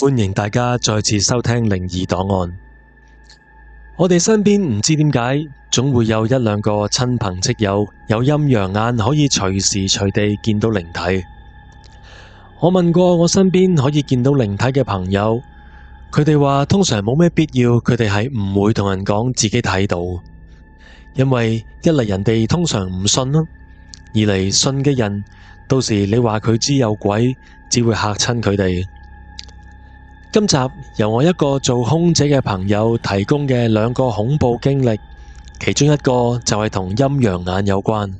歡迎大家再次收聽靈異檔案。我哋身邊唔知點解，總會有一兩個親朋戚友有陰陽眼，可以隨時隨地見到靈體。我問過我身邊可以見到靈體嘅朋友，佢哋話通常冇咩必要，佢哋係唔會同人講自己睇到，因為一嚟人哋通常唔信咯，二嚟信嘅人到時你話佢知有鬼，只會嚇親佢哋。今集由我一個做空姐嘅朋友提供嘅兩個恐怖經歷，其中一個就係同陰陽眼有關。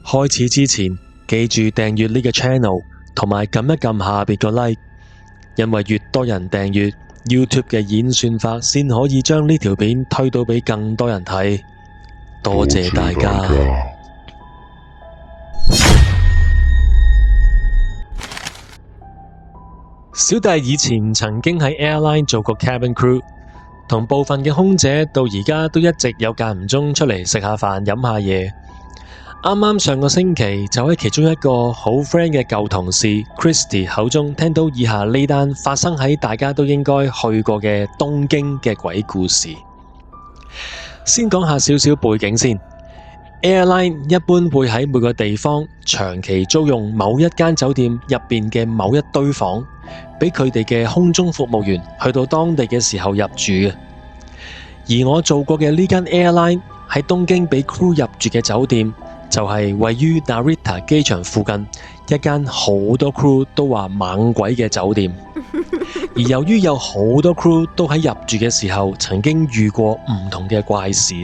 開始之前，記住訂閱呢個 channel， 同埋撳一撳下邊個 like， 因為越多人訂閱 YouTube 嘅演算法先可以將呢條片推到俾更多人睇。多謝大家。小弟以前曾經喺 airline 做過 cabin crew， 同部分嘅空姐到而家都一直有間唔中出嚟食下飯飲下嘢。啱啱上個星期就喺其中一個好 friend 嘅舊同事 Christy 口中聽到以下呢單發生喺大家都應該去過嘅東京嘅鬼故事。先講下少少背景先。Airline 一般會喺每個地方長期租用某一間酒店入邊嘅某一堆房，俾佢哋嘅空中服務員去到當地嘅時候入住嘅。而我做過嘅呢間 Airline 喺東京俾 crew 入住嘅酒店，就係位於 Narita 機場附近一間好多 crew 都話猛鬼嘅酒店。而由於有好多 crew 都喺入住嘅時候曾經遇過唔同嘅怪事，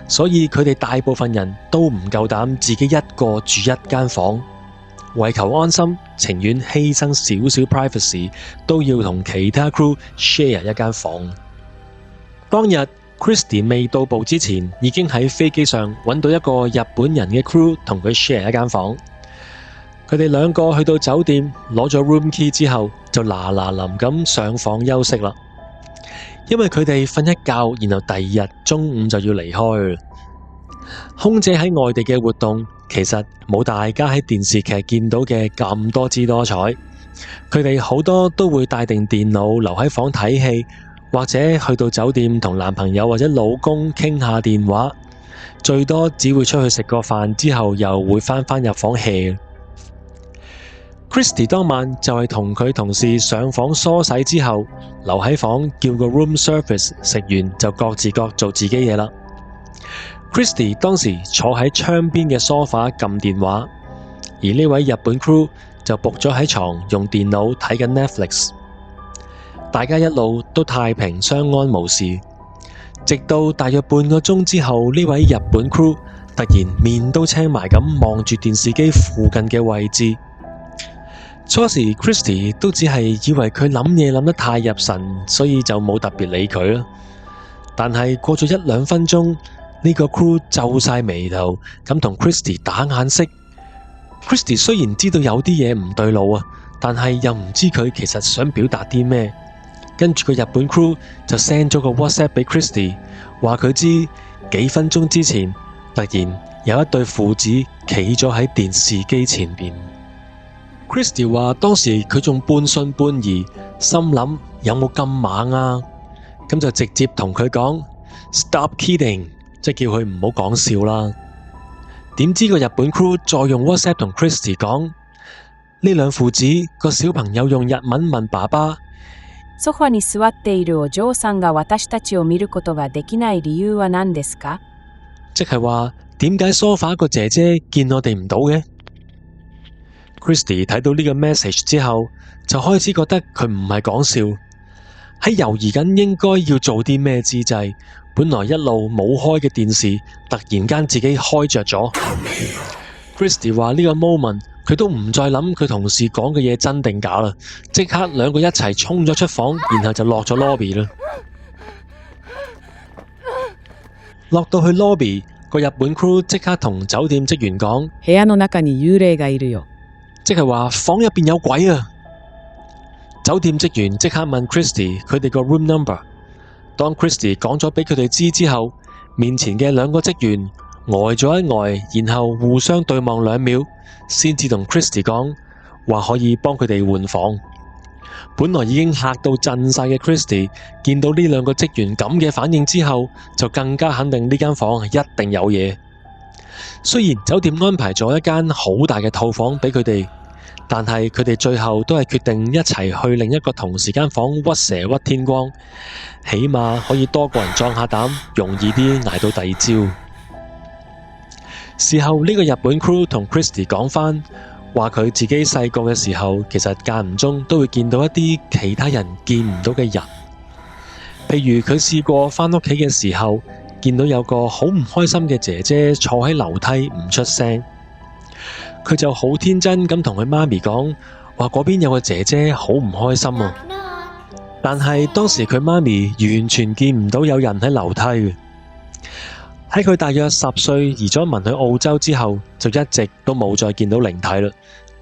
所以佢哋大部分人都唔夠膽自己一個住一間房，為求安心，情願犧牲少少 privacy， 都要同其他 crew share 一間房。當日 Christy 未到埗之前，已經喺飛機上揾到一個日本人嘅 crew 同佢 share 一間房。佢哋兩個去到酒店攞咗 room key 之後，就嗱嗱臨咁上房休息啦。因為佢哋瞓一覺，然後第二日中午就要離開。空姐喺外地嘅活動其實冇大家喺電視劇見到嘅咁多姿多彩。佢哋好多都會帶定電腦留喺房睇戲，或者去到酒店同男朋友或者老公傾下電話，最多只會出去食個飯之後又會返入房 hea。Christy 當晚就係同佢同事上房梳洗之後，留喺房叫個 room service 食完就各自各做自己嘢啦。Christy 當時坐喺窗邊嘅梳化撳電話，而呢位日本 crew 就仆咗喺床用電腦睇緊 Netflix。大家一路都太平相安無事，直到大約半個鐘之後，呢位日本 crew 突然面都青埋咁望住電視機附近嘅位置。初時 Christy 都只係以為佢諗嘢諗得太入神，所以就冇特別理佢啦。但係過咗一兩分鐘，呢個 crew 皺晒眉頭咁同 Christy 打眼色。Christy 雖然知道有啲嘢唔對路啊，但係又唔知佢其實想表達啲咩。跟住個日本 crew 就 send 咗個 WhatsApp 俾 Christy， 話佢知幾分鐘之前突然有一對父子企咗喺電視機前邊。Christy 話當時佢仲半信半疑，心諗有冇咁猛啊？咁就直接同佢講 Stop kidding， 即係叫佢唔好講笑啦。點知個日本 crew 再用 WhatsApp 同 Christy 講，呢兩父子個小朋友用日文問爸爸，ソファに座っているお嬢さんが私たちを見ることができない理由は何ですか？即係話點解梳化個姐姐見我哋唔到嘅？Christy 睇到呢個 message 之後，就開始覺得佢唔係講笑，喺猶豫緊應該要做啲咩之際，本來一路冇開嘅電視突然間自己開着咗。Christy 話呢個 moment 佢都唔再諗佢同事講嘅嘢真定假啦，即刻兩個一齊衝咗出房，然後就落咗 lobby 啦。落到去 lobby， 個日本 crew 即刻同酒店職員講，部屋の中に幽霊がいるよ。即係話房入邊有鬼啊！酒店職員即刻問 Christy 佢哋個 room number。當 Christy 講咗俾佢哋知之後，面前嘅兩個職員呆咗一呆，然後互相對望2秒，先至同 Christy 講話可以幫佢哋換房。本來已經嚇到震晒嘅 Christy， 見到呢兩個職員咁嘅反應之後，就更加肯定呢間房係一定有嘢。雖然酒店安排咗一間好大嘅套房俾佢哋，但係佢哋最後都係決定一齊去另一個同時間房屈蛇屈天光，起碼可以多個人壯下膽，容易啲捱到第二朝。事後呢個日本 crew 同 Christy 講返，話佢自己細個嘅時候，其實間唔中都會見到一啲其他人見唔到嘅人。譬如佢試過返屋企嘅時候，見到有個好唔開心嘅姐姐坐喺樓梯唔出聲，佢就好天真咁同佢媽咪講，話嗰邊有個姐姐好唔開心啊。但係當時佢媽咪完全見唔到有人喺樓梯嘅。喺佢大約10歲移咗民去澳洲之後，就一直都冇再見到靈體啦。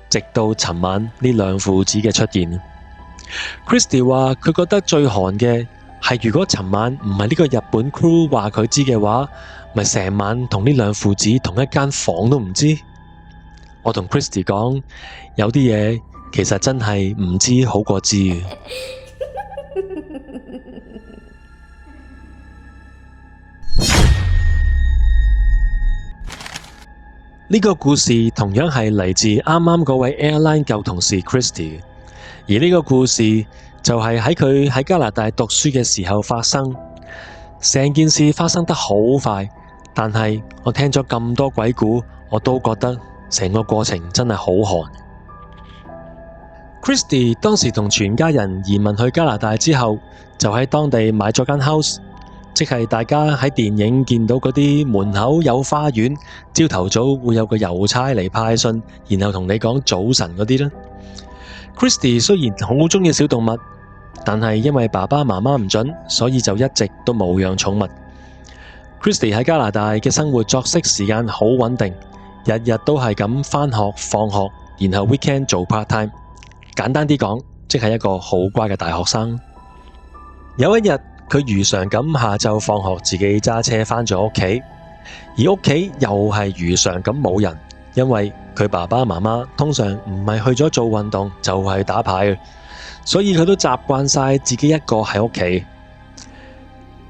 直到尋晚呢兩父子嘅出現。Christy 話佢覺得最寒嘅係，如果尋晚唔係呢個日本 crew 話佢知嘅話，咪成晚同呢兩父子同一間房都唔知。我同 Christy 講，有啲嘢其實真係唔知好過知嘅。呢個故事同樣係嚟自啱啱嗰位 airline 舊同事 Christy， 而呢個故事就係喺佢喺加拿大讀書嘅時候發生。成件事發生得好快，但係我聽咗咁多鬼故，我都覺得成個過程真係好寒。Christy 當時同全家人移民去加拿大之後，就喺當地買咗間 house。即係大家喺電影見到嗰啲門口有花園，朝頭早會有個郵差嚟派信，然後同你講早晨嗰啲啦。Christy 雖然好鍾意小動物，但係因為爸爸媽媽唔准，所以就一直都冇養寵物。Christy 喺加拿大嘅生活作息時間好穩定，日日都係咁返學放學，然後 weekend 做 part time。簡單啲講，即係一個好乖嘅大學生。有一日，佢如常咁下晝放學自己揸車返咗屋企，而屋企又係如常咁冇人，因為佢爸爸媽媽通常唔係去咗做運動，就係打牌嘅，所以佢都習慣晒自己一個喺屋企。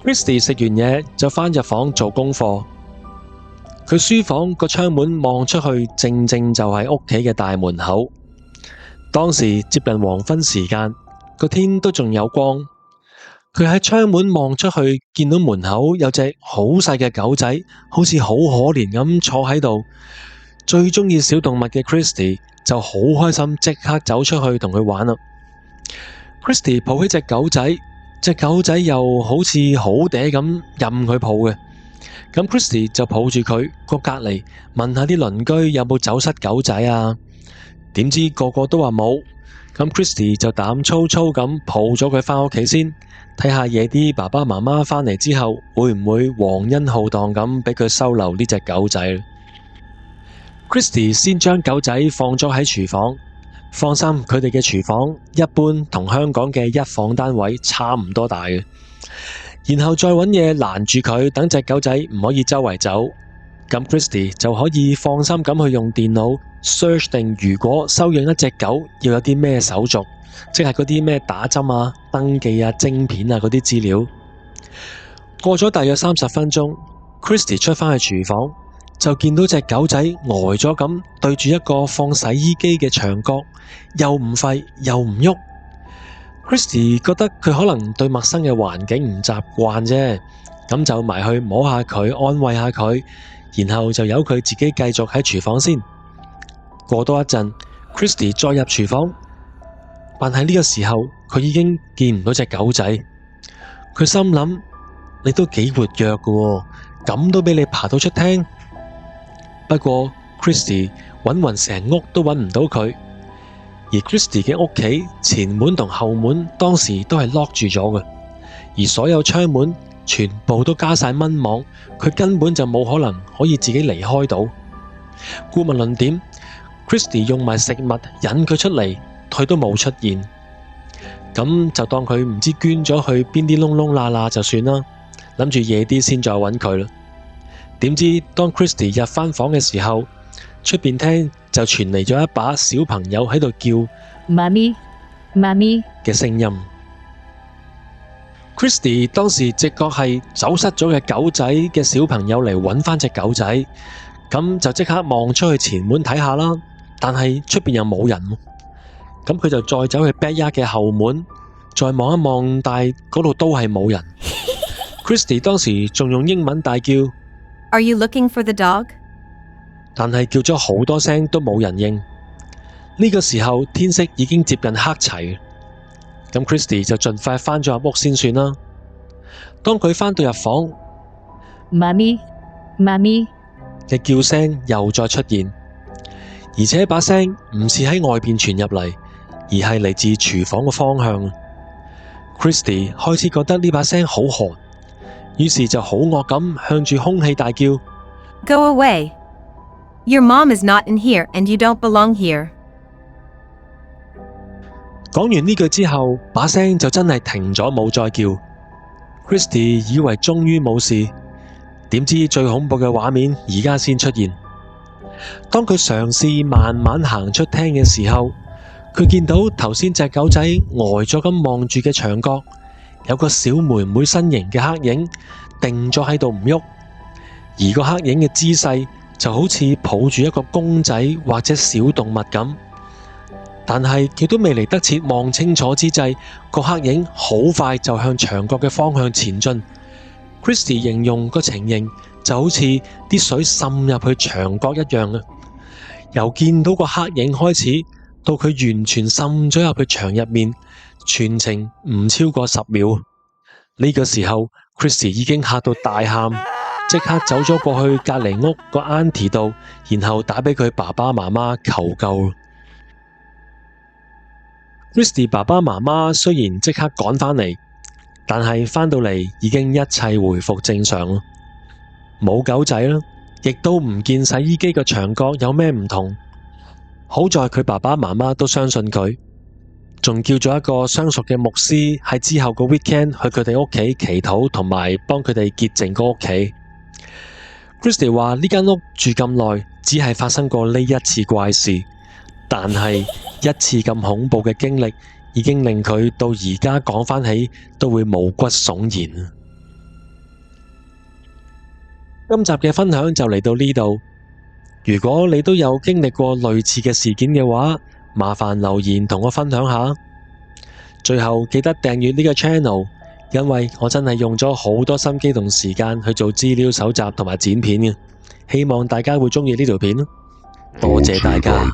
Christy 食完嘢就返入房做功課，佢書房個窗門望出去，正正就係屋企嘅大門口。當時接近黃昏時間，個天都仲有光。佢喺窗門望出去，見到門口有隻好細嘅狗仔，好似好可憐咁坐喺度。最鍾意小動物嘅 Christy 就好開心，即刻走出去同佢玩啦。Christy 抱起隻狗仔，隻狗仔又好似好嗲咁任佢抱嘅。咁 Christy 就抱住佢個隔籬，問下啲鄰居有冇走失狗仔啊？點知個個都話冇。咁 Christy 就膽粗粗咁抱咗佢返屋企先。睇下夜啲爸爸媽媽返嚟之後，會唔會皇恩浩蕩咁俾佢收留呢隻狗仔。Christy 先將狗仔放咗喺廚房，放心，佢哋嘅廚房一般同香港嘅一房單位差唔多大嘅。然後再揾嘢攔住佢，等隻狗仔唔可以周圍走。咁 Christy 就可以放心咁去用電腦 search 定，如果收養一隻狗要有啲咩手續。即係嗰啲咩打針啊、登記啊、晶片啊嗰啲資料。過咗大約30分鐘 ，Christy 出返去廚房，就見到隻狗仔呆咗咁對住一個放洗衣機嘅牆角，又唔吠又唔喐。Christy 覺得佢可能對陌生嘅環境唔習慣啫，咁就埋去摸下佢，安慰下佢，然後就由佢自己繼續喺廚房先。過多一陣 ，Christy 再入廚房。但係呢個時候，佢已經見唔到隻狗仔。佢心諗：你都幾活躍㗎，咁都俾你爬到出廳。不過 Christy 揾勻成屋都揾唔到佢，而 Christy 嘅屋企前門同後門當時都係 lock 住咗嘅，而所有窗門全部都加晒蚊網，佢根本就冇可能可以自己離開到。顧問論點 ，Christy 用埋食物引佢出嚟。佢都冇出現，咁就當佢唔知捐咗去邊啲窿窿罅罅就算啦，諗住夜啲先再揾佢啦。點知當 Christy 入返房嘅時候，出邊廳就傳嚟咗一把小朋友喺度叫媽咪媽咪。嘅聲音。Christy 當時直覺係走失咗嘅狗仔嘅小朋友嚟揾返隻狗仔，咁就即刻望出去前門睇下啦。但係出邊又冇人，咁佢就再走去 backyard 嘅後門，再望一望，但係嗰度都係冇人。Christy 當時仲用英文大叫 Are you looking for the dog? 但係叫咗好多聲都冇人應。呢個時候天色已經接近黑齊，咁 Christy 就盡快返咗入屋先算啦。當佢返到入房，媽咪，媽咪，嘅叫聲又再出現，而且把聲唔似喺外邊傳入嚟，而係嚟自廚房嘅方向。Christy 開始覺得呢把聲好寒，於是就好惡咁向住空氣大叫 Go away. Your mom is not in here and you don't belong here. 講完呢句之後，把聲就真係停咗，冇再叫。Christy 以為終於冇事，點知最恐怖嘅畫面而家先出現。當佢嘗試慢慢行出廳嘅時候，佢見到頭先隻狗仔呆咗咁望住嘅牆角，有個小妹妹身形嘅黑影定咗喺度唔喐，而個黑影嘅姿勢就好似抱住一個公仔或者小動物咁。但係佢都未嚟得切望清楚之際，個黑影好快就向牆角嘅方向前進。Christy 形容個情形就好似啲水滲入去牆角一樣啊！由見到個黑影開始，到佢完全滲咗入去牆入面，全程唔超過10秒。呢個時候 Christy 已經嚇到大喊，即刻走咗過去隔離屋個 auntie 度，然後打俾佢爸爸媽媽求救。Christy 爸爸媽媽雖然即刻趕返嚟，但係返到嚟已經一切回復正常咯，冇狗仔啦，亦都唔見洗衣機個牆角有咩唔同。好在佢爸爸媽媽都相信佢，仲叫咗一個相熟嘅牧師喺之後個 weekend 去佢哋屋企祈禱，同埋幫佢哋潔淨個屋企。Christy 話呢間屋住咁耐，只係發生過呢一次怪事，但係一次咁恐怖嘅經歷，已經令佢到而家講返起都會毛骨悚然。今集嘅分享就嚟到呢度。如果你都有經歷過類似嘅事件嘅話，麻煩留言同我分享下。最後記得訂閱呢個 channel， 因為我真係用咗好多心機同時間去做資料搜集同埋剪片嘅，希望大家會鍾意呢條片。多謝大家。